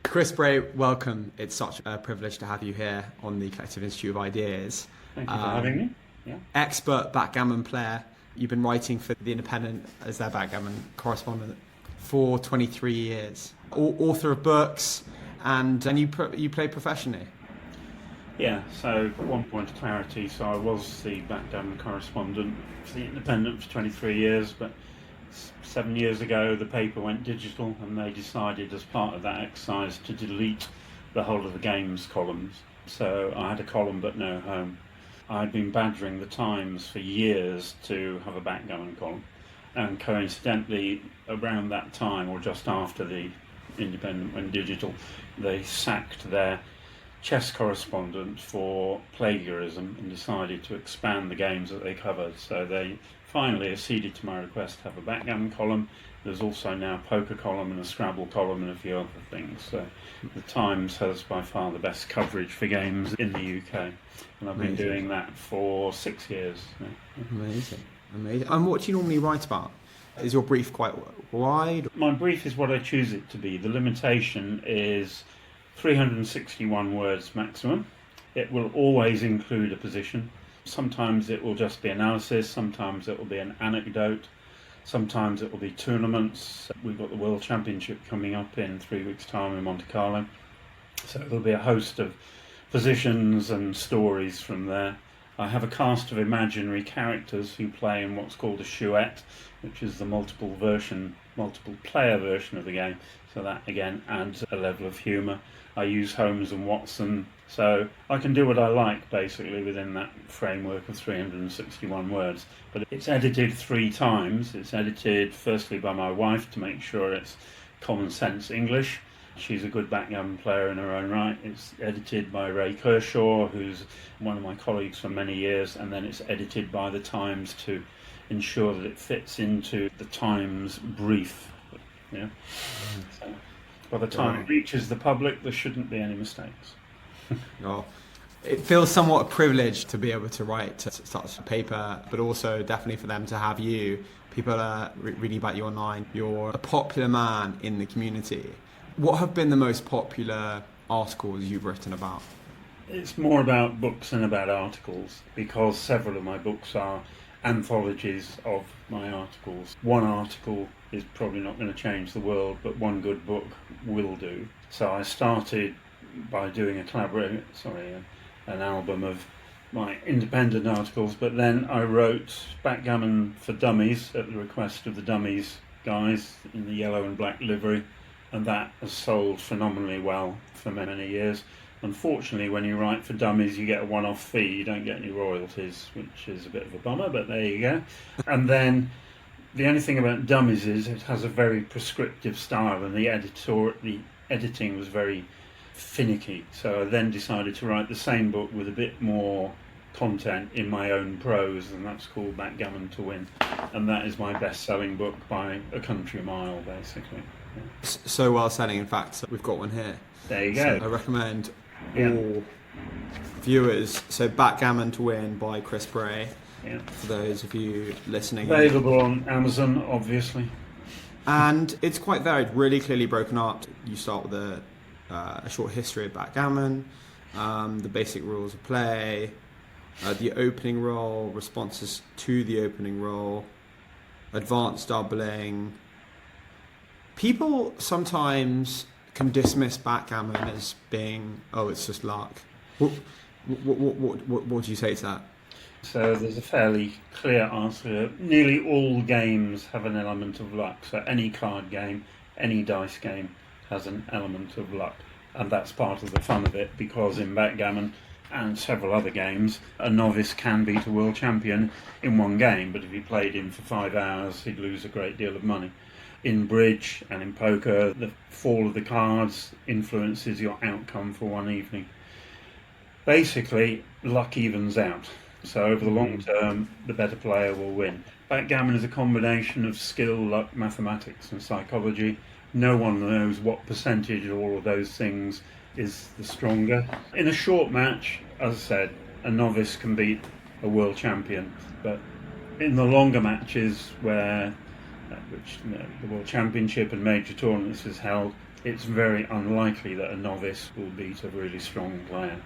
Chris Bray, welcome. It's such a privilege to have you here on the Collective Institute of Ideas. Thank you for having me. Yeah. Expert backgammon player. You've been writing for The Independent as their backgammon correspondent for 23 years. Author of books, and you play professionally. Yeah, so one point of clarity. So I was the backgammon correspondent for The Independent for 23 years, but 7 years ago the paper went digital and they decided as part of that exercise to delete the whole of the games columns. So I had a column but no home. I'd been badgering the Times for years to have a backgammon column, and coincidentally around that time, or just after the Independent went digital, they sacked their chess correspondent for plagiarism and decided to expand the games that they covered. So they finally acceded to my request to have a backgammon column. There's also now a poker column and a Scrabble column and a few other things. So the Times has by far the best coverage for games in the UK, and I've been doing that for 6 years. Amazing. And what do you normally write about? Is your brief quite wide? My brief is what I choose it to be. The limitation is 361 words maximum. It will always include a position. Sometimes it will just be analysis, sometimes it will be an anecdote, sometimes it will be tournaments. We've got the World Championship coming up in 3 weeks' time in Monte Carlo, so there'll be a host of positions and stories from there. I have a cast of imaginary characters who play in what's called a chouette, which is the multiple player version of the game, so that again adds a level of humour. I use Holmes and Watson, so I can do what I like basically within that framework of 361 words. But it's edited 3 times. It's edited firstly by my wife to make sure it's common sense English. She's a good backgammon player in her own right. It's edited by Ray Kershaw, who's one of my colleagues for many years, and then it's edited by the Times to ensure that it fits into the Times brief. Yeah. So by the time it reaches the public, there shouldn't be any mistakes. Oh, it feels somewhat a privilege to be able to write such a paper, but also definitely for them to have you. People are reading about you online. You're a popular man in the community. What have been the most popular articles you've written about? It's more about books than about articles, because several of my books are anthologies of my articles. One article is probably not going to change the world, but one good book will do. So I started by doing an album of my independent articles, but then I wrote Backgammon for Dummies at the request of the Dummies guys in the yellow and black livery, and that has sold phenomenally well for many years. Unfortunately, when you write for Dummies, you get a one-off fee. You don't get any royalties, which is a bit of a bummer, but there you go. And then the only thing about Dummies is it has a very prescriptive style, and the editing was very finicky. So I then decided to write the same book with a bit more content in my own prose, and that's called Backgammon to Win. And that is my best-selling book by a country mile, basically. Yeah. So well selling, in fact, we've got one here. There you go. So I recommend all viewers. So Backgammon to Win by Chris Bray. Yeah. For those of you listening. Available on Amazon, obviously. And it's quite varied, really clearly broken up. You start with a short history of backgammon, the basic rules of play, the opening roll, responses to the opening roll, advanced doubling. People sometimes can dismiss backgammon as being, it's just luck. What do you say to that? So there's a fairly clear answer. Nearly all games have an element of luck. So any card game, any dice game has an element of luck. And that's part of the fun of it, because in backgammon and several other games, a novice can beat a world champion in one game, but if he played him for 5 hours, he'd lose a great deal of money. In bridge and in poker, the fall of the cards influences your outcome for one evening. Basically, luck evens out. So over the long term, the better player will win. Backgammon is a combination of skill, luck, mathematics and psychology. No one knows what percentage of all of those things is the stronger. In a short match, as I said, a novice can beat a world champion, but in the longer matches where the World Championship and major tournaments is held, it's very unlikely that a novice will beat a really strong player.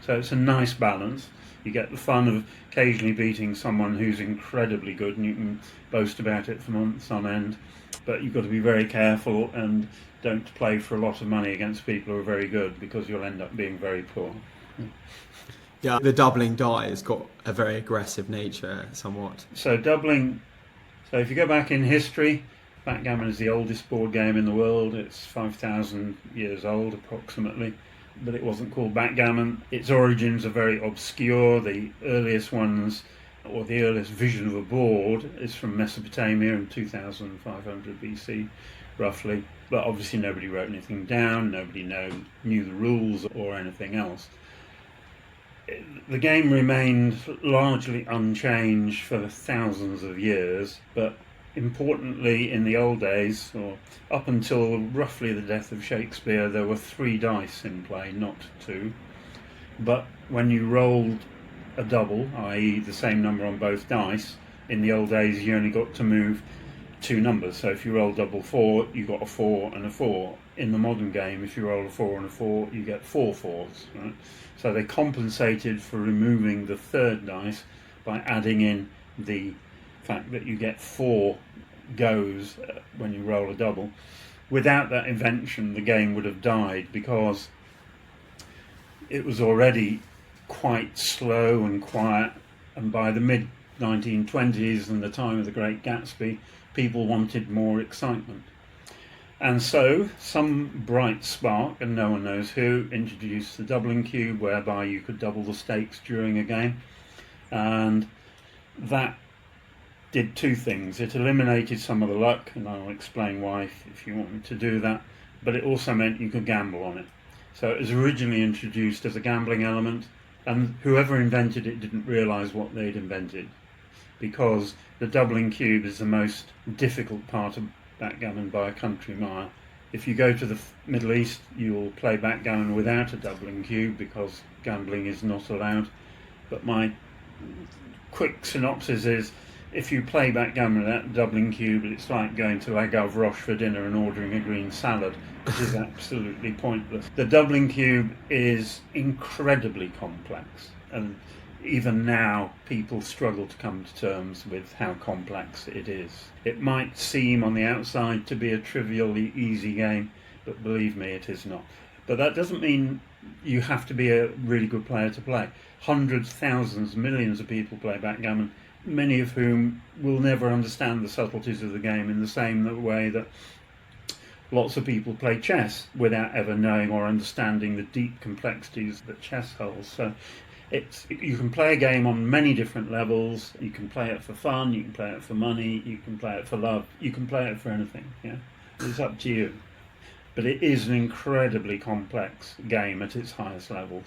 So it's a nice balance. You get the fun of occasionally beating someone who's incredibly good, and you can boast about it for months on end. But you've got to be very careful and don't play for a lot of money against people who are very good, because you'll end up being very poor. Yeah, the doubling die has got a very aggressive nature, somewhat. So doubling. So if you go back in history, backgammon is the oldest board game in the world. It's 5,000 years old approximately, but it wasn't called backgammon. Its origins are very obscure. The earliest ones, or the earliest vision of a board, is from Mesopotamia in 2500 BC, roughly. But obviously nobody wrote anything down, nobody knew the rules or anything else. The game remained largely unchanged for thousands of years, but importantly, in the old days, or up until roughly the death of Shakespeare, there were 3 dice in play, not 2. But when you rolled a double, i.e. the same number on both dice, in the old days you only got to move 2 numbers. So if you roll double 4, you got a 4 and a 4. In the modern game, if you roll a 4 and a 4, you get 4 fours. Right? So they compensated for removing the 3rd dice by adding in the fact that you get 4 goes when you roll a double. Without that invention, the game would have died, because it was already quite slow and quiet, and by the mid-1920s and the time of the Great Gatsby, people wanted more excitement. And so some bright spark, and no one knows who, introduced the doubling cube, whereby you could double the stakes during a game, and that did 2 things. It eliminated some of the luck, and I'll explain why if you want me to do that, but it also meant you could gamble on it. So it was originally introduced as a gambling element, and whoever invented it didn't realise what they'd invented, because the doubling cube is the most difficult part of backgammon by a country mile. If you go to the Middle East, you'll play backgammon without a doubling cube, because gambling is not allowed. But my quick synopsis is, if you play backgammon without a doubling cube, it's like going to La Gavroche for dinner and ordering a green salad, which is absolutely pointless. The doubling cube is incredibly complex, and even now people struggle to come to terms with how complex it is. It might seem on the outside to be a trivially easy game, but believe me, it is not. But that doesn't mean you have to be a really good player to play. Hundreds, thousands, millions of people play backgammon, many of whom will never understand the subtleties of the game, in the same way that lots of people play chess without ever knowing or understanding the deep complexities that chess holds. So you can play a game on many different levels. You can play it for fun, you can play it for money, you can play it for love, you can play it for anything. Yeah, it's up to you. But it is an incredibly complex game at its highest levels.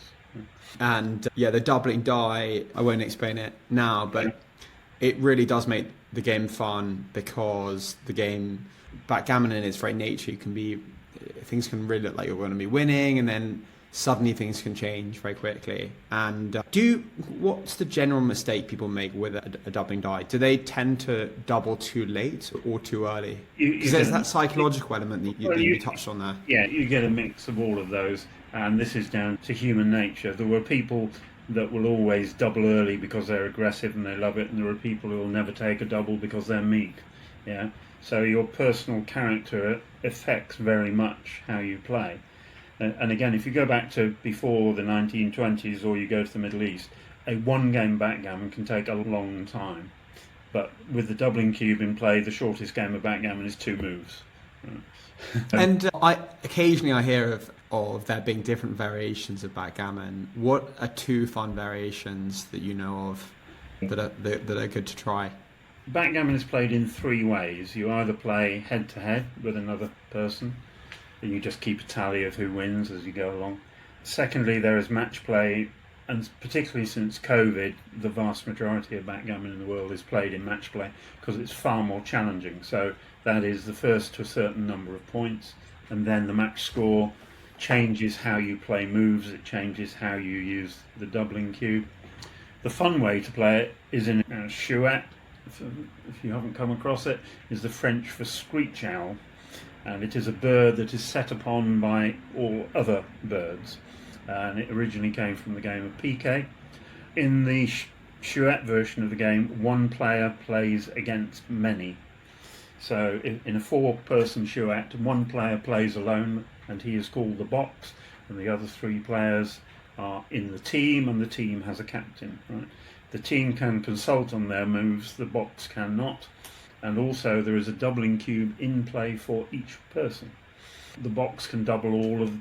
And the doubling die, I won't explain it now, but it really does make the game fun, because the game, backgammon in its very nature, things can really look like you're going to be winning, and then suddenly things can change very quickly. And what's the general mistake people make with a doubling die? Do they tend to double too late or too early? Because there's that psychological element that you touched on there. Yeah, you get a mix of all of those, and this is down to human nature. There were people that will always double early because they're aggressive and they love it, and there are people who will never take a double because they're meek. Yeah, so your personal character affects very much how you play. And again, if you go back to before the 1920s, or you go to the Middle East, a 1-game backgammon can take a long time. But with the doubling cube in play, the shortest game of backgammon is 2 moves. And occasionally I hear of there being different variations of backgammon. What are 2 fun variations that you know of that are good to try? Backgammon is played in 3 ways. You either play head-to-head with another person, and you just keep a tally of who wins as you go along. Secondly, there is match play, and particularly since COVID, the vast majority of backgammon in the world is played in match play, because it's far more challenging. So that is the first to a certain number of points, and then the match score changes how you play moves, it changes how you use the doubling cube. The fun way to play it is in a chouette. If you haven't come across it, is the French for screech owl. and it is a bird that is set upon by all other birds. And it originally came from the game of piquet. In the Chouette version of the game, one player plays against many. So in a 4-person Chouette, one player plays alone, and he is called the box, and the other 3 players are in the team, and the team has a captain. Right? The team can consult on their moves, the box cannot, and also there is a doubling cube in play for each person. The box can double all of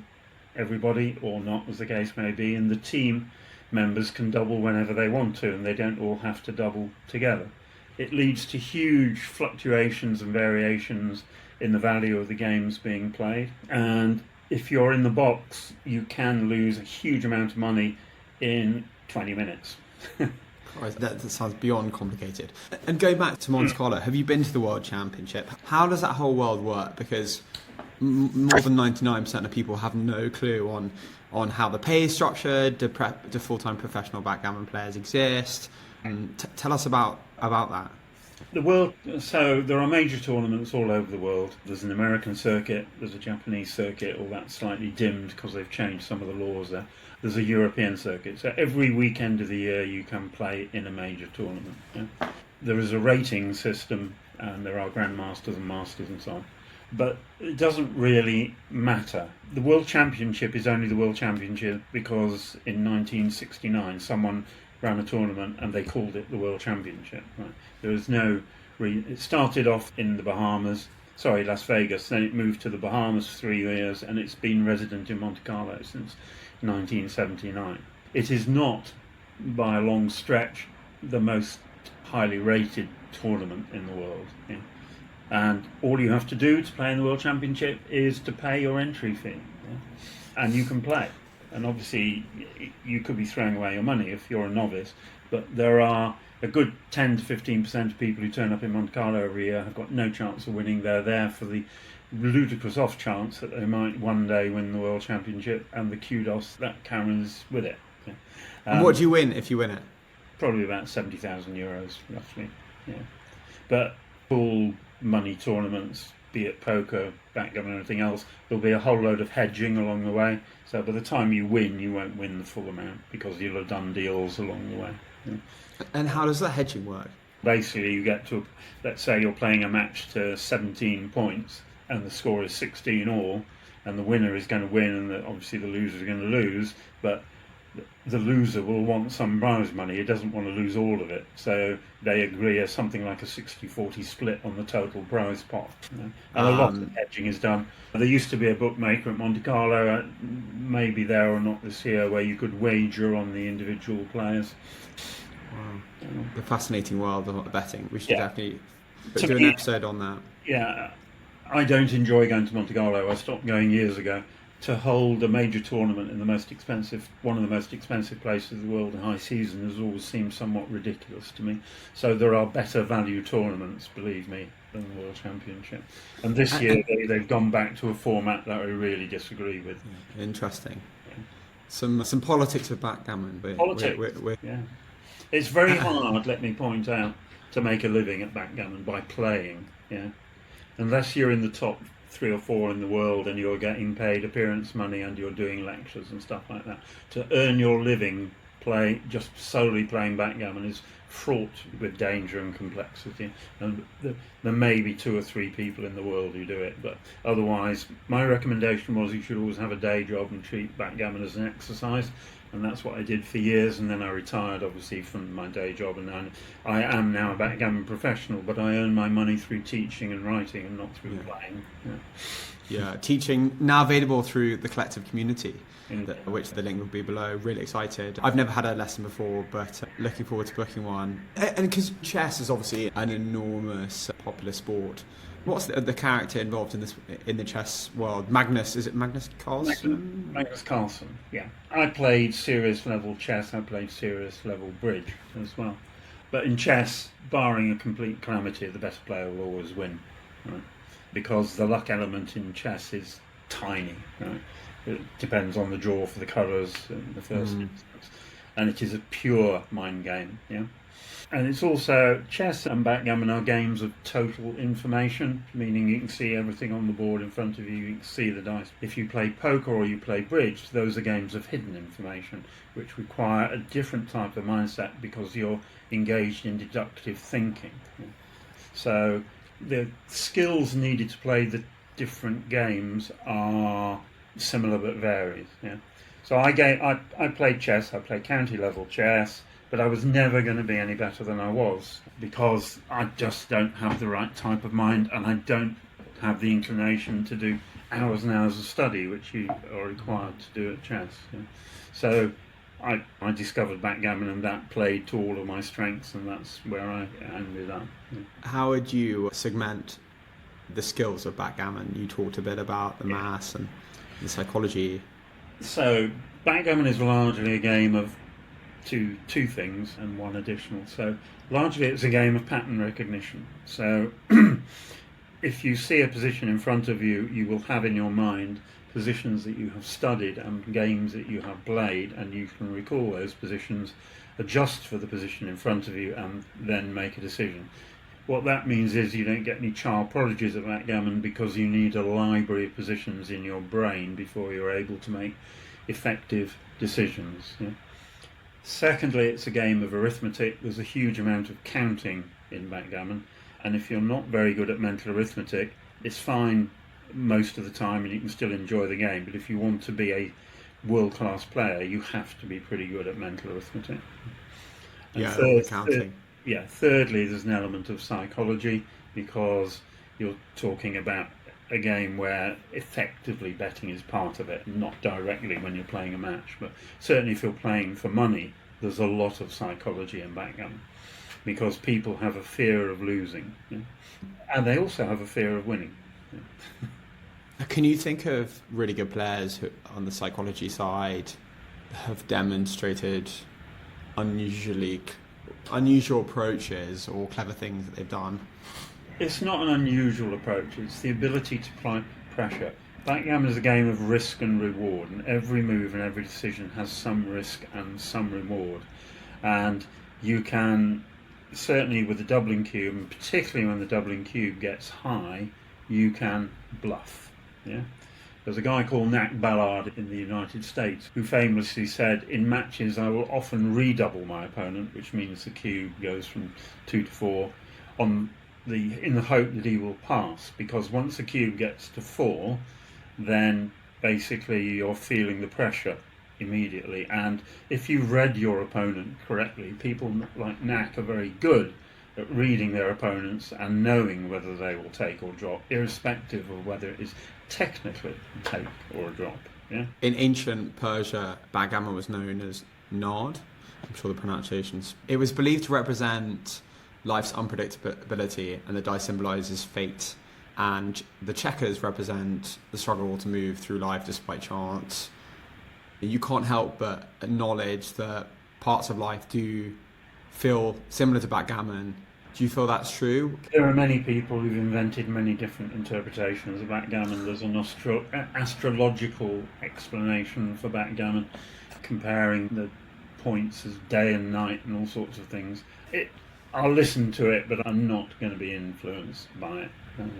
everybody, or not, as the case may be, and the team members can double whenever they want to, and they don't all have to double together. It leads to huge fluctuations and variations in the value of the games being played, and if you're in the box, you can lose a huge amount of money in 20 minutes. Christ, that sounds beyond complicated. And going back to Monte Carlo, have you been to the World Championship? How does that whole world work? Because more than 99% of people have no clue on how the pay is structured. Do full-time professional backgammon players exist? Tell us about that. So there are major tournaments all over the world. There's an American circuit, there's a Japanese circuit, all that's slightly dimmed because they've changed some of the laws there. There's a European circuit. So every weekend of the year you can play in a major tournament. Yeah? There is a rating system, and there are grandmasters and masters and so on. But it doesn't really matter. The World Championship is only the World Championship because in 1969 someone ran a tournament and they called it the World Championship. Right? There was no it started off in the Las Vegas, then it moved to the Bahamas for 3 years, and it's been resident in Monte Carlo since 1979. It is not, by a long stretch, the most highly rated tournament in the world. Yeah? And all you have to do to play in the World Championship is to pay your entry fee. Yeah? And you can play. And obviously, you could be throwing away your money if you're a novice, but there are a good 10 to 15% of people who turn up in Monte Carlo every year have got no chance of winning. They're there for the ludicrous off chance that they might one day win the World Championship, and the kudos that carries with it. Yeah. And what do you win if you win it? Probably about €70,000 roughly. Yeah. But full money tournaments, be it poker, backgammon, or anything else, there'll be a whole load of hedging along the way. So by the time you win, you won't win the full amount because you'll have done deals along the way. Yeah. And how does the hedging work? Basically, you get to, let's say you're playing a match to 17 points and the score is 16 all, and the winner is going to win and obviously the loser is going to lose, but the loser will want some prize money. He doesn't want to lose all of it, so they agree as something like a 60-40 split on the total prize pot. You know? And a lot of hedging is done. There used to be a bookmaker at Monte Carlo, maybe there or not this year, where you could wager on the individual players. Wow. The fascinating world of betting. We should definitely to do an episode on that. Yeah, I don't enjoy going to Monte Carlo. I stopped going years ago. To hold a major tournament in one of the most expensive places in the world in high season has always seemed somewhat ridiculous to me. So there are better value tournaments, believe me, than the World Championship. And this year they've gone back to a format that I really disagree with. Interesting. Yeah. Some politics with backgammon. Yeah. It's very hard, let me point out, to make a living at backgammon by playing. Yeah. Unless you're in the top 3 or 4 in the world and you're getting paid appearance money and you're doing lectures and stuff like that, to earn your living just solely playing backgammon is fraught with danger and complexity, and there may be 2 or 3 people in the world who do it, but otherwise my recommendation was you should always have a day job and treat backgammon as an exercise, and that's what I did for years. And then I retired obviously from my day job, and I am now a backgammon professional, but I earn my money through teaching and writing and not through playing. Yeah, teaching now available through the collective community, which the link will be below. Really excited. I've never had a lesson before, but looking forward to booking one. And because chess is obviously an enormous popular sport, what's the character involved in the chess world? Magnus, is it Magnus Carlsen? Magnus Carlsen, yeah. I played serious level chess, I played serious level bridge as well. But in chess, barring a complete calamity, the better player will always win. Right? Because the luck element in chess is tiny. Right? It depends on the draw for the colours in the first instance. And it is a pure mind game. Yeah. And it's also, chess and backgammon are games of total information, meaning you can see everything on the board in front of you, you can see the dice. If you play poker or you play bridge, those are games of hidden information, which require a different type of mindset because you're engaged in deductive thinking. So the skills needed to play the different games are similar but varied. Yeah. So I played chess, I played county level chess, but I was never going to be any better than I was because I just don't have the right type of mind and I don't have the inclination to do hours and hours of study which you are required to do at chess. Yeah. So I discovered backgammon and that played to all of my strengths and that's where I ended up. Yeah. How would you segment the skills of backgammon? You talked a bit about the maths and the psychology. So backgammon is largely a game of two things and one additional. So largely it's a game of pattern recognition. So if you see a position in front of you, you will have in your mind positions that you have studied and games that you have played, and you can recall those positions, adjust for the position in front of you, and then make a decision. What that means is you don't get any child prodigies at backgammon because you need a library of positions in your brain before you're able to make effective decisions. Yeah? Secondly, it's a game of arithmetic. There's a huge amount of counting in backgammon, and if you're not very good at mental arithmetic, it's fine most of the time and you can still enjoy the game, but if you want to be a world-class player, you have to be pretty good at mental arithmetic. And counting. Thirdly, there's an element of psychology because you're talking about a game where effectively betting is part of it, not directly when you're playing a match, but certainly if you're playing for money, there's a lot of psychology in backgammon because people have a fear of losing, yeah? And they also have a fear of winning. Yeah. Can you think of really good players who, on the psychology side, have demonstrated unusual approaches or clever things that they've done? It's not an unusual approach, it's the ability to apply pressure. Backgammon is a game of risk and reward, and every move and every decision has some risk and some reward. And you can, certainly with the doubling cube, and particularly when the doubling cube gets high, you can bluff. Yeah? There's a guy called Nat Ballard in the United States who famously said, in matches I will often redouble my opponent, which means the cube goes from 2 to 4, in the hope that he will pass, because once the cube gets to 4, then basically you're feeling the pressure immediately. And if you read your opponent correctly, people like Nat are very good at reading their opponents and knowing whether they will take or drop, irrespective of whether it is technically a take or a drop. Yeah? In ancient Persia, backgammon was known as Nod. I'm sure the pronunciations. It was believed to represent life's unpredictability, and the dice symbolises fate. And the checkers represent the struggle to move through life despite chance. You can't help but acknowledge that parts of life do feel similar to backgammon. Do you feel that's true? There are many people who've invented many different interpretations of backgammon. There's an astrological explanation for backgammon, comparing the points as day and night and all sorts of things. I'll listen to it, but I'm not going to be influenced by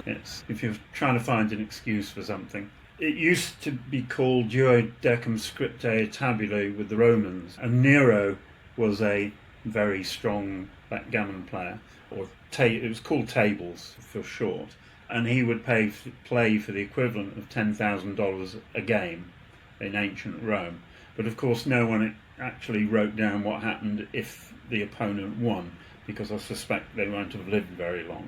it. If you're trying to find an excuse for something. It used to be called duodecim scriptae tabulae with the Romans, and Nero was a very strong backgammon player, it was called tables for short, and he would play for the equivalent of $10,000 a game in ancient Rome. But of course no one actually wrote down what happened if the opponent won, because I suspect they won't have lived very long.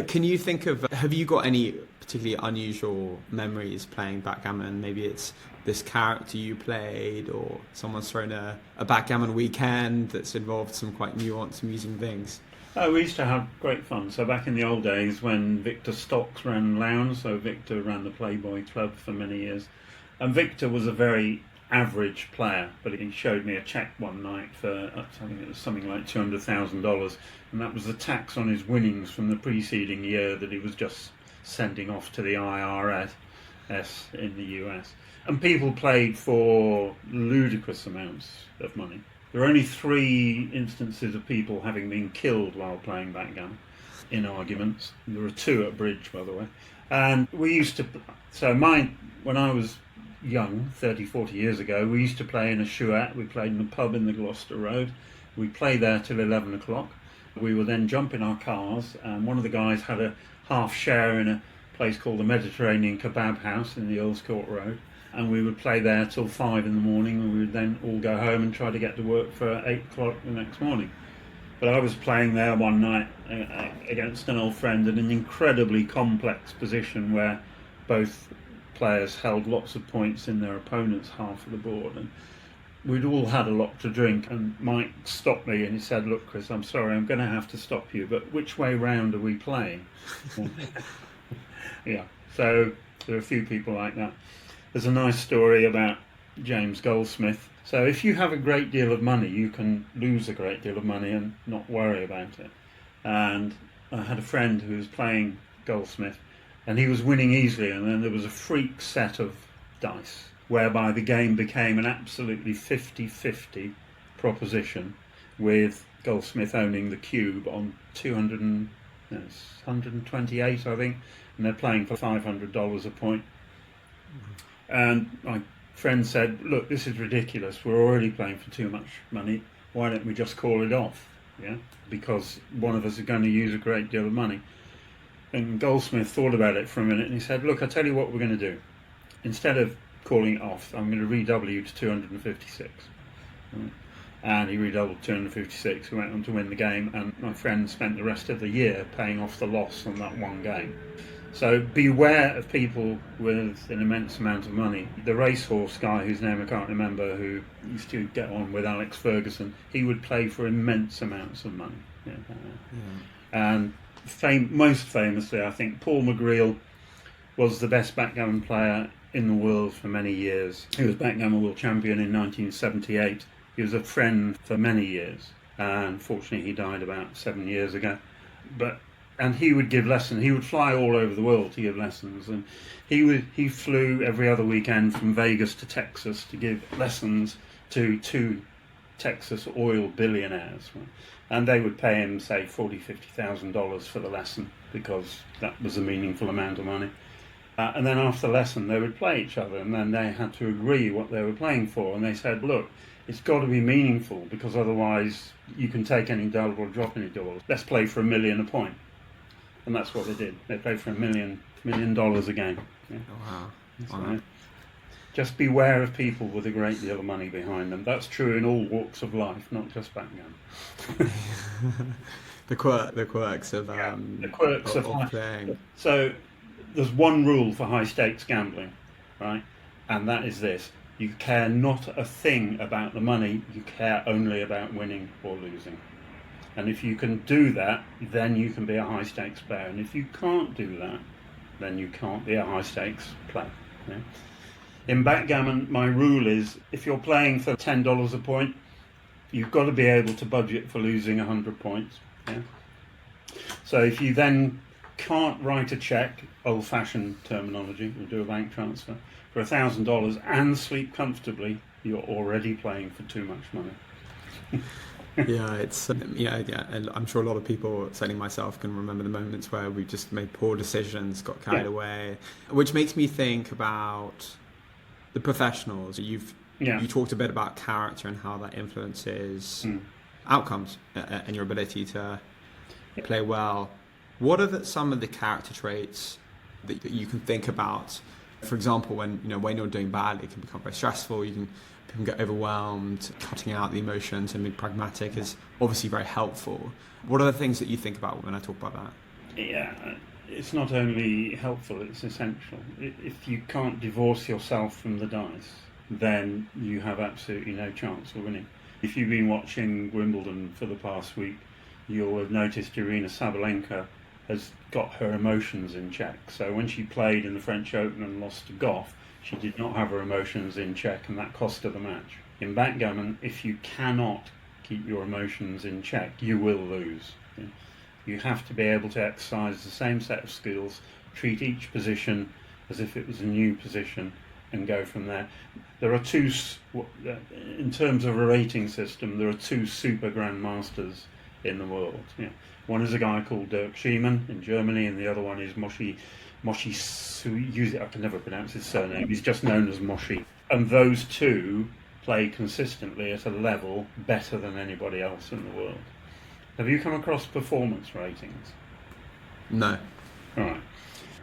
Can you think of, have you got any particularly unusual memories playing backgammon? Maybe it's this character you played, or someone's thrown a backgammon weekend that's involved some quite nuanced, amusing things. Oh, we used to have great fun. So back in the old days when Victor Stocks ran Lounge, so Victor ran the Playboy Club for many years, and Victor was a very average player, but he showed me a check one night for, I think it was something like $200,000, and that was the tax on his winnings from the preceding year that he was just sending off to the IRS in the US. And people played for ludicrous amounts of money. There are only 3 instances of people having been killed while playing backgammon in arguments. There are 2 at bridge, by the way. And we used to... when I was young, 30, 40 years ago, we used to play in a chouette. We played in a pub in the Gloucester Road. We'd play there till 11 o'clock. We would then jump in our cars, and one of the guys had a half share in a place called the Mediterranean Kebab House in the Earls Court Road, and we would play there till 5 in the morning, and we would then all go home and try to get to work for 8 o'clock the next morning. But I was playing there one night against an old friend in an incredibly complex position where both players held lots of points in their opponent's half of the board, and we'd all had a lot to drink, and Mike stopped me and he said, "Look, Chris, I'm sorry, I'm going to have to stop you, but which way round are we playing?" Yeah, so there are a few people like that. There's a nice story about James Goldsmith. So if you have a great deal of money, you can lose a great deal of money and not worry about it. And I had a friend who was playing Goldsmith, and he was winning easily, and then there was a freak set of dice whereby the game became an absolutely 50-50 proposition, with Goldsmith owning the cube on 128, I think, and they're playing for $500 a point. And my friend said, "Look, this is ridiculous. We're already playing for too much money. Why don't we just call it off? Yeah, because one of us is going to use a great deal of money." And Goldsmith thought about it for a minute, and he said, "Look, I'll tell you what we're going to do. Instead of calling it off, I'm going to redouble you to 256. Right? And he redoubled 256. We went on to win the game, and my friend spent the rest of the year paying off the loss on that one game. So beware of people with an immense amount of money. The racehorse guy, whose name I can't remember, who used to get on with Alex Ferguson, he would play for immense amounts of money. Yeah. And most famously, I think Paul McGreal was the best backgammon player in the world for many years. He was backgammon world champion in 1978. He was a friend for many years, and fortunately he died about 7 years ago. And he would give lessons. He would fly all over the world to give lessons, and he flew every other weekend from Vegas to Texas to give lessons to 2 Texas oil billionaires, and they would pay him, say, $40,000-$50,000 for the lesson, because that was a meaningful amount of money. And then after the lesson they would play each other, and then they had to agree what they were playing for, and they said, "Look, it's got to be meaningful, because otherwise you can take any double or drop any double. Let's play for $1 million a point." And that's what they did. They played for $1 million a game. Yeah. Oh, wow. Right. Just beware of people with a great deal of money behind them. That's true in all walks of life, not just backgammon. the quirks of playing. So there's one rule for high stakes gambling, right? And that is this: you care not a thing about the money. You care only about winning or losing. And if you can do that, then you can be a high stakes player. And if you can't do that, then you can't be a high stakes player. Yeah? In backgammon, my rule is, if you're playing for $10 a point, you've got to be able to budget for losing 100 points. Yeah? So if you then can't write a cheque, old-fashioned terminology, we'll do a bank transfer, for $1,000 and sleep comfortably, you're already playing for too much money. Yeah, it's and I'm sure a lot of people, certainly myself, can remember the moments where we just made poor decisions, got carried away, which makes me think about the professionals. You talked a bit about character and how that influences outcomes and your ability to play well. What are some of the character traits that you can think about? For example, when you're doing badly, it can become very stressful. People can get overwhelmed. Cutting out the emotions and being pragmatic is obviously very helpful. What are the things that you think about when I talk about that? Yeah, it's not only helpful, it's essential. If you can't divorce yourself from the dice, then you have absolutely no chance of winning. If you've been watching Wimbledon for the past week, you'll have noticed Irina Sabalenka has got her emotions in check. So when she played in the French Open and lost to Goff, she did not have her emotions in check, and that cost her the match. In backgammon, if you cannot keep your emotions in check, you will lose. You have to be able to exercise the same set of skills, treat each position as if it was a new position, and go from there. There are two, in terms of a rating system, there are two super grandmasters in the world. Yeah. One is a guy called Dirk Schiemann in Germany, and the other one is Moshi. I can never pronounce his surname. He's just known as Moshi. And those two play consistently at a level better than anybody else in the world. Have you come across performance ratings? No. All right.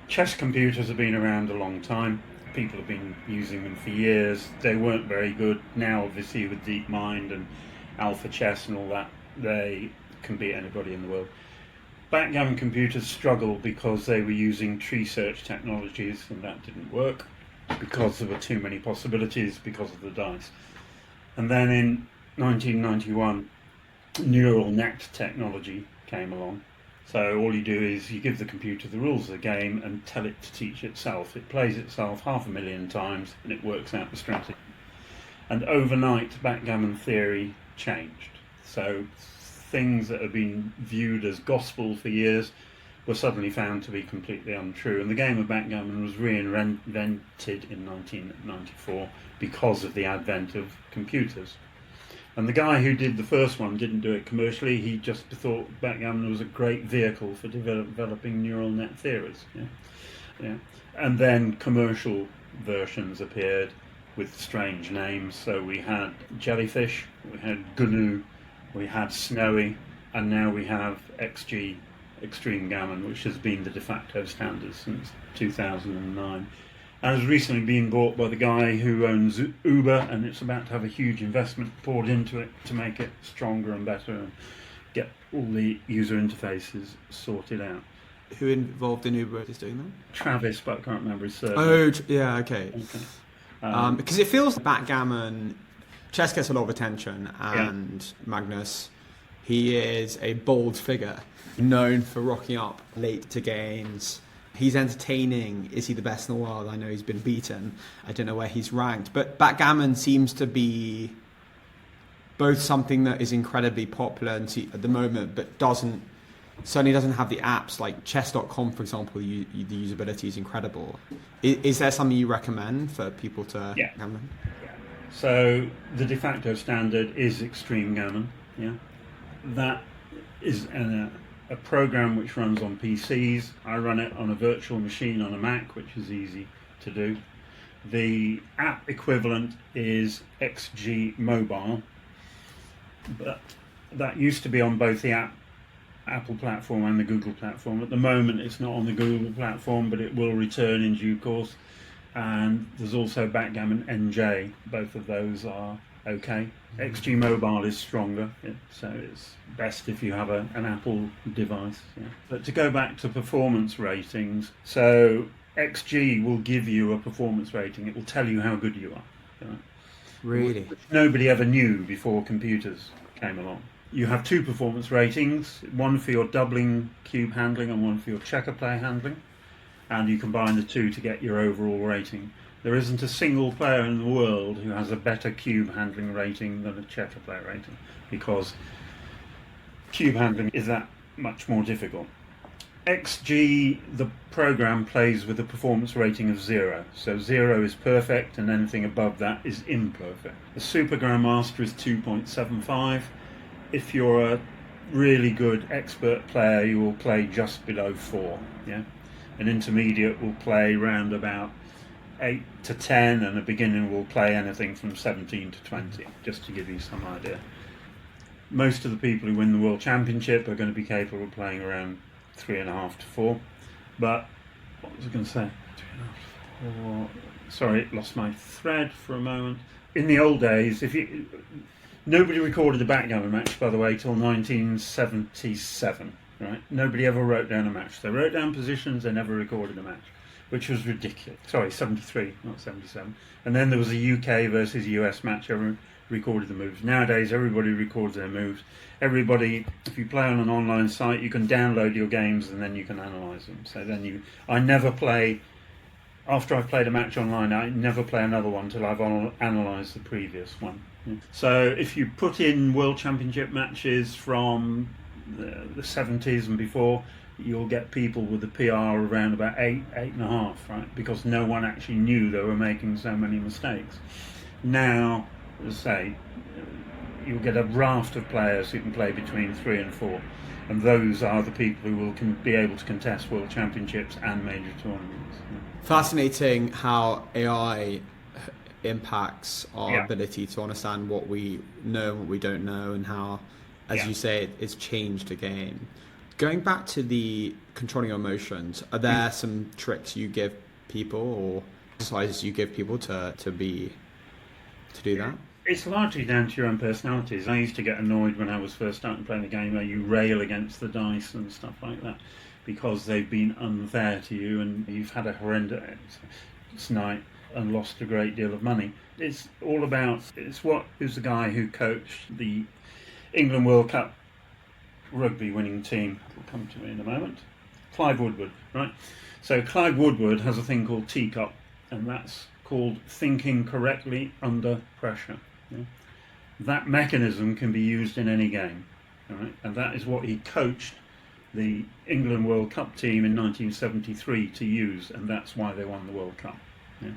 Chess computers have been around a long time. People have been using them for years. They weren't very good. Now, obviously, with DeepMind and Alpha Chess and all that, they can beat anybody in the world. Backgammon computers struggled because they were using tree search technologies, and that didn't work because there were too many possibilities because of the dice. And then in 1991, neural net technology came along. So all you do is you give the computer the rules of the game and tell it to teach itself. It plays itself 500,000 times and it works out the strategy. And overnight, backgammon theory changed. So things that have been viewed as gospel for years were suddenly found to be completely untrue. And the game of backgammon was reinvented in 1994 because of the advent of computers. And the guy who did the first one didn't do it commercially. He just thought backgammon was a great vehicle for developing neural net theories. Yeah. And then commercial versions appeared with strange names. So we had JellyFish, we had GNU, we had Snowie, and now we have XG, Extreme Gammon, which has been the de facto standard since 2009. And has recently been bought by the guy who owns Uber, and it's about to have a huge investment poured into it to make it stronger and better and get all the user interfaces sorted out. Who involved in Uber is doing that? Travis, but I can't remember his surname. Oh, yeah, okay. Because it feels backgammon, chess gets a lot of attention, and Magnus, he is a bold figure, known for rocking up late to games. He's entertaining. Is he the best in the world? I know he's been beaten. I don't know where he's ranked. But backgammon seems to be both something that is incredibly popular at the moment, but certainly doesn't have the apps like chess.com, for example. The usability is incredible. Is there something you recommend for people to gammon? Yeah. So the de facto standard is Extreme Gammon. Yeah, that is a program which runs on PCs. I run it on a virtual machine on a Mac, which is easy to do. The app equivalent is XG Mobile, but that used to be on both the Apple platform and the Google platform. At the moment it's not on the Google platform, but it will return in due course. And there's also Backgammon NJ. Both of those are okay. XG Mobile is stronger, so it's best if you have an Apple device. Yeah. But to go back to performance ratings, so XG will give you a performance rating. It will tell you how good you are. Right? Really? Which nobody ever knew before computers came along. You have two performance ratings, one for your doubling cube handling and one for your checker play handling, and you combine the two to get your overall rating. There isn't a single player in the world who has a better cube handling rating than a checker play rating, because cube handling is that much more difficult. XG, the program, plays with a performance rating of 0. So 0 is perfect and anything above that is imperfect. The Super Grandmaster is 2.75. If you're a really good expert player, you will play just below 4. Yeah? An intermediate will play round about 8 to 10, and a beginner will play anything from 17 to 20, just to give you some idea. Most of the people who win the World Championship are going to be capable of playing around 3.5 to 4. But, what was I going to say? 3.5 to 4. Sorry, lost my thread for a moment. In the old days, nobody recorded a backgammon match, by the way, till 1977. Right? Nobody ever wrote down a match. They wrote down positions, they never recorded a match, which was ridiculous. Sorry, 73, not 77. And then there was a UK versus US match. Everyone recorded the moves. Nowadays, everybody records their moves. Everybody, if you play on an online site, you can download your games and then you can analyse them. So then I never play, after I've played a match online, I never play another one till I've analysed the previous one. So if you put in World Championship matches from the 70s and before, you'll get people with a PR around about 8.5, right? Because no one actually knew they were making so many mistakes. Now, as I say, you'll get a raft of players who can play between 3 and 4, and those are the people who will be able to contest World Championships and major tournaments. Fascinating how AI impacts our Yeah. ability to understand what we know and what we don't know, and how, as Yeah. you say, it's changed the game. Going back to the controlling your emotions, are there some tricks you give people or exercises you give people to do that? It's largely down to your own personalities. I used to get annoyed when I was first starting playing the game where you rail against the dice and stuff like that because they've been unfair to you and you've had a horrendous night and lost a great deal of money. It's all about, who's the guy who coached the England World Cup rugby winning team? It'll come to me in a moment. Clive Woodward, right? So Clive Woodward has a thing called teacup, and that's called thinking correctly under pressure. Yeah? That mechanism can be used in any game, all right? And that is what he coached the England World Cup team in 1973 to use, and that's why they won the World Cup. Yeah?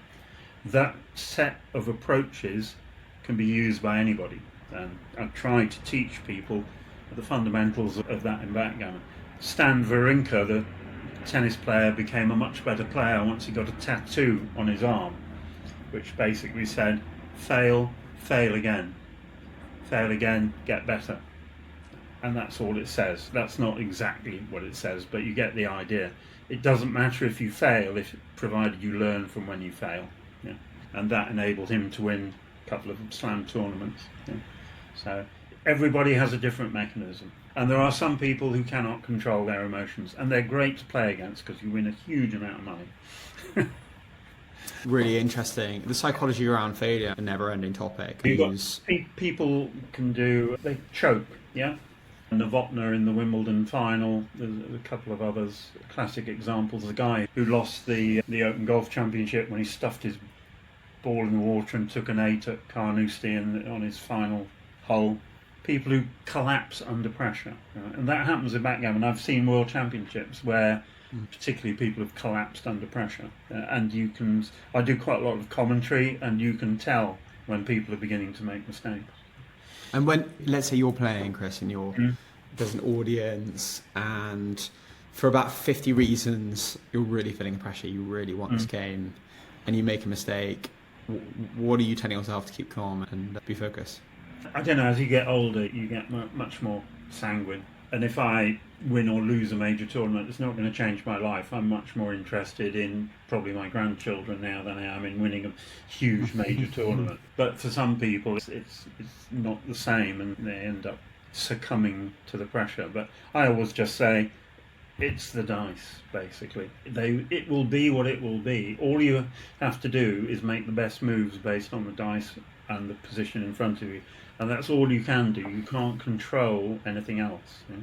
That set of approaches can be used by anybody, and I've tried to teach people the fundamentals of that in backgammon. Stan Wawrinka, the tennis player, became a much better player once he got a tattoo on his arm, which basically said, fail, fail again, get better. And that's all it says. That's not exactly what it says, but you get the idea. It doesn't matter if you fail, provided you learn from when you fail. Yeah? And that enabled him to win a couple of slam tournaments. Yeah? So everybody has a different mechanism. And there are some people who cannot control their emotions, and they're great to play against because you win a huge amount of money. Really interesting. The psychology around failure, a never-ending topic. People they choke, yeah? Novotny in the Wimbledon final, there's a couple of others, classic examples. The guy who lost the Open Golf Championship when he stuffed his ball in the water and took an 8 at Carnoustie on his final hole. People who collapse under pressure, right? And that happens in backgammon. I've seen World Championships where particularly people have collapsed under pressure, and I do quite a lot of commentary, and you can tell when people are beginning to make mistakes. And when, let's say you're playing, Chris, and there's an audience, and for about 50 reasons you're really feeling pressure, you really want this game, and you make a mistake, what are you telling yourself to keep calm and be focused? I don't know, as you get older you get much more sanguine, and if I win or lose a major tournament, it's not going to change my life. I'm much more interested in probably my grandchildren now than I am in winning a huge major tournament. But for some people it's not the same, and they end up succumbing to the pressure. But I always just say it's the dice, basically. It will be what it will be. All you have to do is make the best moves based on the dice and the position in front of you, and that's all you can do. You can't control anything else. Yeah?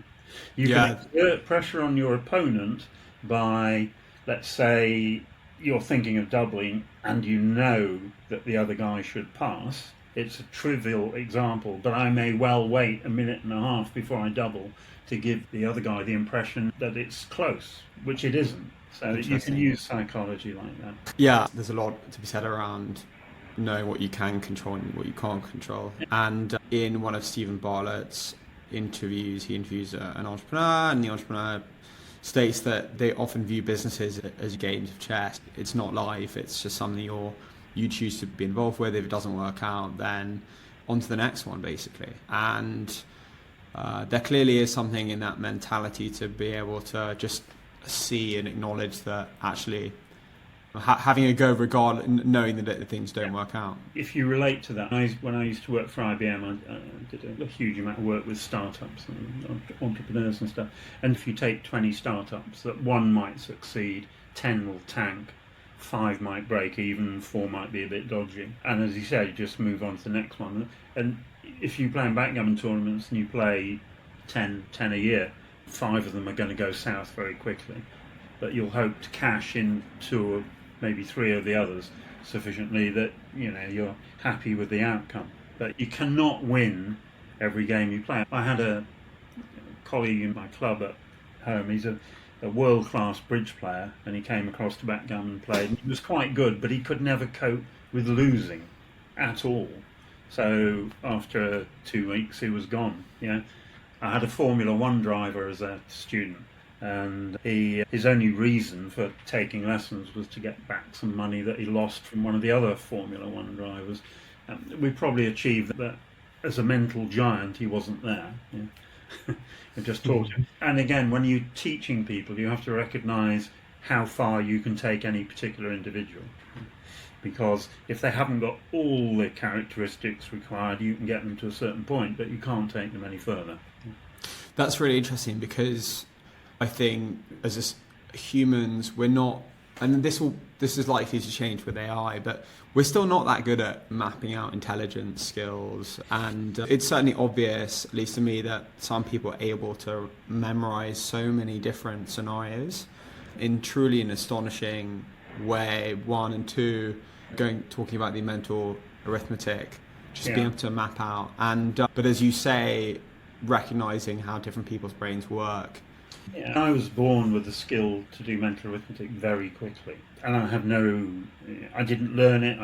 You can exert pressure on your opponent by, let's say, you're thinking of doubling and you know that the other guy should pass. It's a trivial example, but I may well wait a minute and a half before I double to give the other guy the impression that it's close, which it isn't. So you can use psychology like that. Yeah, there's a lot to be said around knowing what you can control and what you can't control. And in one of Stephen Bartlett's interviews, he interviews an entrepreneur, and the entrepreneur states that they often view businesses as games of chess. It's not life, it's just something you choose to be involved with. If it doesn't work out, then on to the next one, basically. And there clearly is something in that mentality to be able to just see and acknowledge that actually having a go regardless, knowing that things don't work out. If you relate to that, when I used to work for IBM, I did a huge amount of work with startups and entrepreneurs and stuff. And if you take 20 startups, that one might succeed, 10 will tank, 5 might break even, 4 might be a bit dodgy. And as you say, you just move on to the next one. And if you play in backgammon tournaments and you play 10 a year, 5 of them are going to go south very quickly. But you'll hope to cash in 2 or maybe 3 of the others sufficiently that you're happy with the outcome. But you cannot win every game you play. I had a colleague in my club at home. He's a a world-class bridge player, and he came across to backgammon and played. And he was quite good, but he could never cope with losing at all. So after 2 weeks, he was gone. Yeah, I had a Formula One driver as a student, and his only reason for taking lessons was to get back some money that he lost from one of the other Formula One drivers. We probably achieved that. As a mental giant, he wasn't there. Yeah. I just taught him. And again, when you're teaching people, you have to recognise how far you can take any particular individual. Because if they haven't got all the characteristics required, you can get them to a certain point, but you can't take them any further. That's really interesting, because I think as humans, we're not, and this is likely to change with AI, but we're still not that good at mapping out intelligence skills. And it's certainly obvious, at least to me, that some people are able to memorize so many different scenarios in truly an astonishing way. 1 and 2, talking about the mental arithmetic, just being able to map out. And but as you say, recognizing how different people's brains work. Yeah, I was born with the skill to do mental arithmetic very quickly, and I didn't learn it.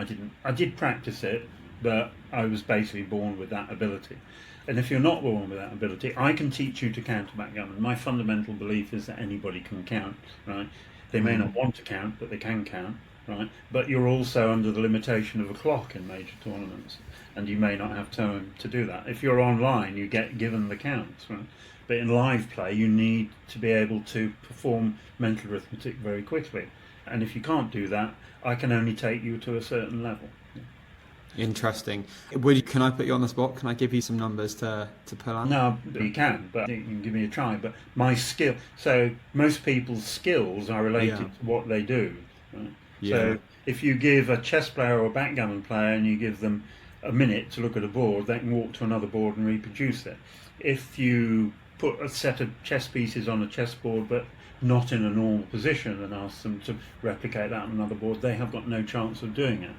I did practice it, but I was basically born with that ability. And if you're not born with that ability, I can teach you to count a backgammon. My fundamental belief is that anybody can count, right? They may not want to count, but they can count, right? But you're also under the limitation of a clock in major tournaments, and you may not have time to do that. If you're online, you get given the counts, right? But in live play, you need to be able to perform mental arithmetic very quickly. And if you can't do that, I can only take you to a certain level. Interesting. Can I put you on the spot? Can I give you some numbers to pull out? No, you can, but you can give me a try. But my skill, so most people's skills are related to what they do. Right? Yeah. So if you give a chess player or a backgammon player and you give them a minute to look at a board, they can walk to another board and reproduce it. If you put a set of chess pieces on a chessboard but not in a normal position and ask them to replicate that on another board, they have got no chance of doing it.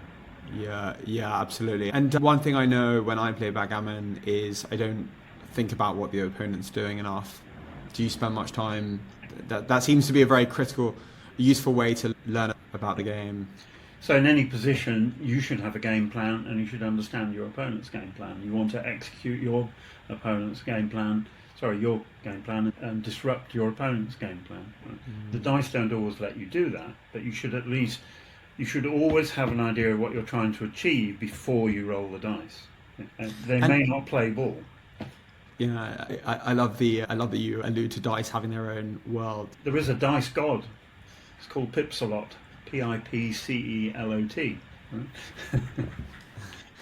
Yeah, absolutely. And one thing I know when I play backgammon is I don't think about what the opponent's doing enough. Do you spend much time? That seems to be a very critical, useful way to learn about the game. So in any position, you should have a game plan, and you should understand your opponent's game plan. You want to execute your opponent's game plan, your game plan, and disrupt your opponent's game plan. Right? The dice don't always let you do that, but you should always have an idea of what you're trying to achieve before you roll the dice. They may not play ball. Yeah, I love that you allude to dice having their own world. There is a dice god. It's called Pipcelot. Pipcelot.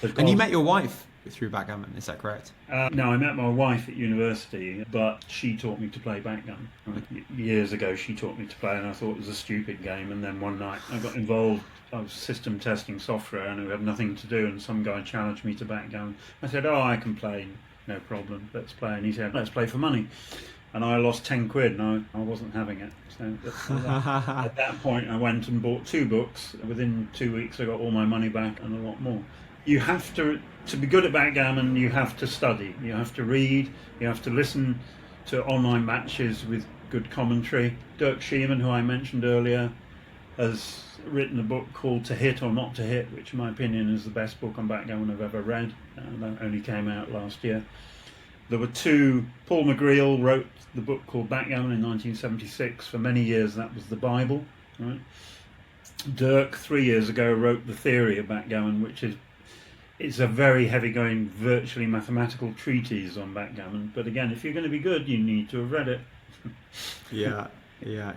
Right? And you met your wife through backgammon, is that correct? No, I met my wife at university, but she taught me to play backgammon. Right? Years ago, she taught me to play, and I thought it was a stupid game. And then one night, I got involved. I was system testing software, and we had nothing to do. And some guy challenged me to backgammon. I said, "Oh, I can play, no problem. Let's play." And he said, "Let's play for money." And I lost 10 quid, and I wasn't having it. So at that point, I went and bought 2 books. Within 2 weeks, I got all my money back and a lot more. You have to be good at backgammon, you have to study. You have to read. You have to listen to online matches with good commentary. Dirk Sheeman, who I mentioned earlier, has written a book called To Hit or Not to Hit, which in my opinion is the best book on backgammon I've ever read. That only came out last year. There were 2. Paul McGreal wrote the book called Backgammon in 1976. For many years, that was the Bible. Right? Dirk, 3 years ago, wrote The Theory of Backgammon, which is a very heavy-going, virtually mathematical treatise on backgammon. But again, if you're going to be good, you need to have read it. Yeah,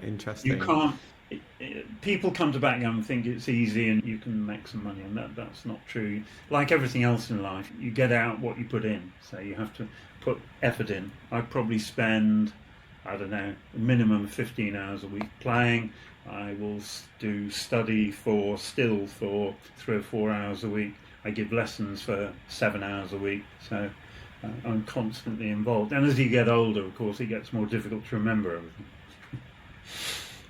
interesting. You can't. People come to backgammon and think it's easy and you can make some money, and that's not true. Like everything else in life, you get out what you put in. So you have to put effort in. I probably spend, a minimum of 15 hours a week playing. I will do study for 3 or 4 hours a week. I give lessons for 7 hours a week. So I'm constantly involved. And as you get older, of course, it gets more difficult to remember everything.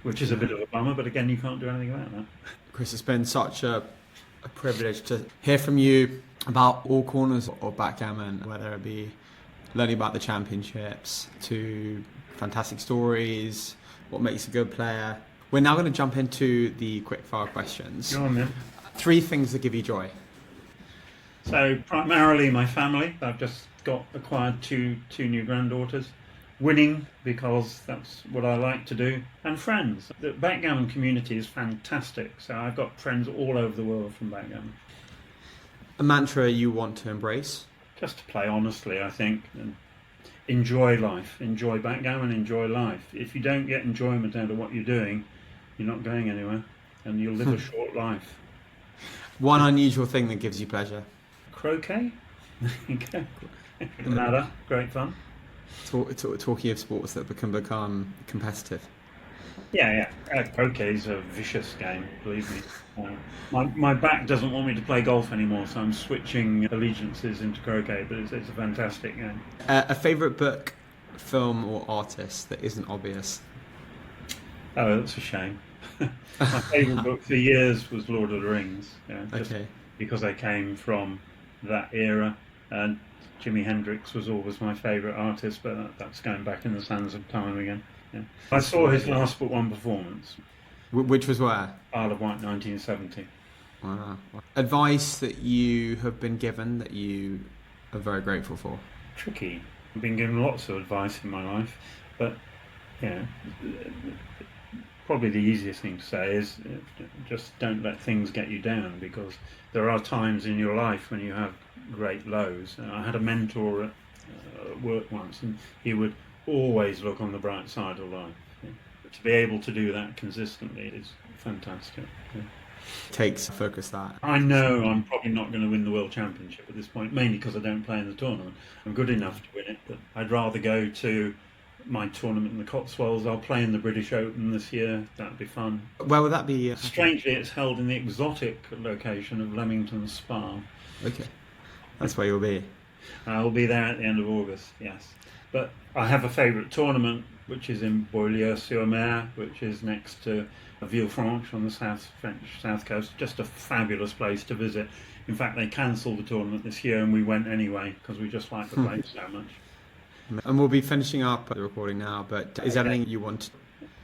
Which is a bit of a bummer, but again, you can't do anything about that. Chris, it's been such a privilege to hear from you about all corners of backgammon, whether it be learning about the championships to fantastic stories, what makes a good player. We're now going to jump into the quickfire questions. Go on then. 3 things that give you joy. So primarily my family. I've just acquired two new granddaughters. Winning, because that's what I like to do, and friends. The backgammon community is fantastic, so I've got friends all over the world from backgammon. A mantra you want to embrace. Just to play honestly, I think, and enjoy life, enjoy backgammon, enjoy life. If you don't get enjoyment out of what you're doing, you're not going anywhere, and you'll live a short life. One unusual thing that gives you pleasure. Croquet? Nada, great fun. Talking of sports that can become competitive. Yeah. Croquet's a vicious game, believe me. My back doesn't want me to play golf anymore, so I'm switching allegiances into croquet, but it's a fantastic game. A favourite book, film or artist that isn't obvious? Oh, that's a shame. My favourite book for years was Lord of the Rings, Okay. because I came from that era, and Jimi Hendrix was always my favourite artist, but that's going back in the sands of time again. Yeah. I saw his last but one performance. Which was where? Isle of Wight, 1970. Wow. Advice that you have been given that you are very grateful for? Tricky. I've been given lots of advice in my life, but probably the easiest thing to say is just don't let things get you down, because there are times in your life when you have great lows. I had a mentor at work once, and he would always look on the bright side of life. To be able to do that consistently is fantastic. Takes focus that. I know I'm probably not going to win the World Championship at this point, mainly because I don't play in the tournament. I'm good enough to win it, but I'd rather go to my tournament in the Cotswolds. I'll play in the British Open this year. That'd be fun. Where would that be? Strangely, it's held in the exotic location of Leamington Spa. Okay. That's where you'll be. I'll be there at the end of August, yes. But I have a favourite tournament, which is in Beaulieu-sur-Mer, which is next to Villefranche on the French south coast. Just a fabulous place to visit. In fact, they cancelled the tournament this year, and we went anyway because we just like the place so much. And we'll be finishing up the recording now, but is there anything you want?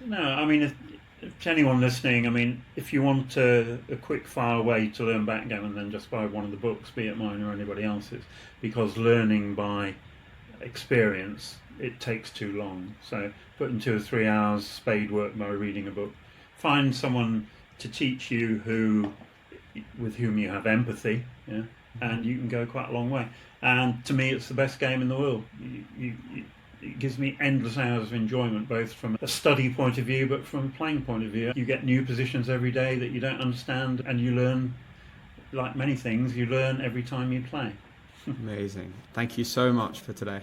No, I mean, if to anyone listening, I mean, if you want a quick fire way to learn backgammon, then just buy one of the books, be it mine or anybody else's, because learning by experience, it takes too long. So put in 2 or 3 hours spade work by reading a book. Find someone to teach you with whom you have empathy, and you can go quite a long way. And to me, it's the best game in the world. It gives me endless hours of enjoyment, both from a study point of view, but from a playing point of view. You get new positions every day that you don't understand, and you learn, like many things, you learn every time you play. Amazing. Thank you so much for today.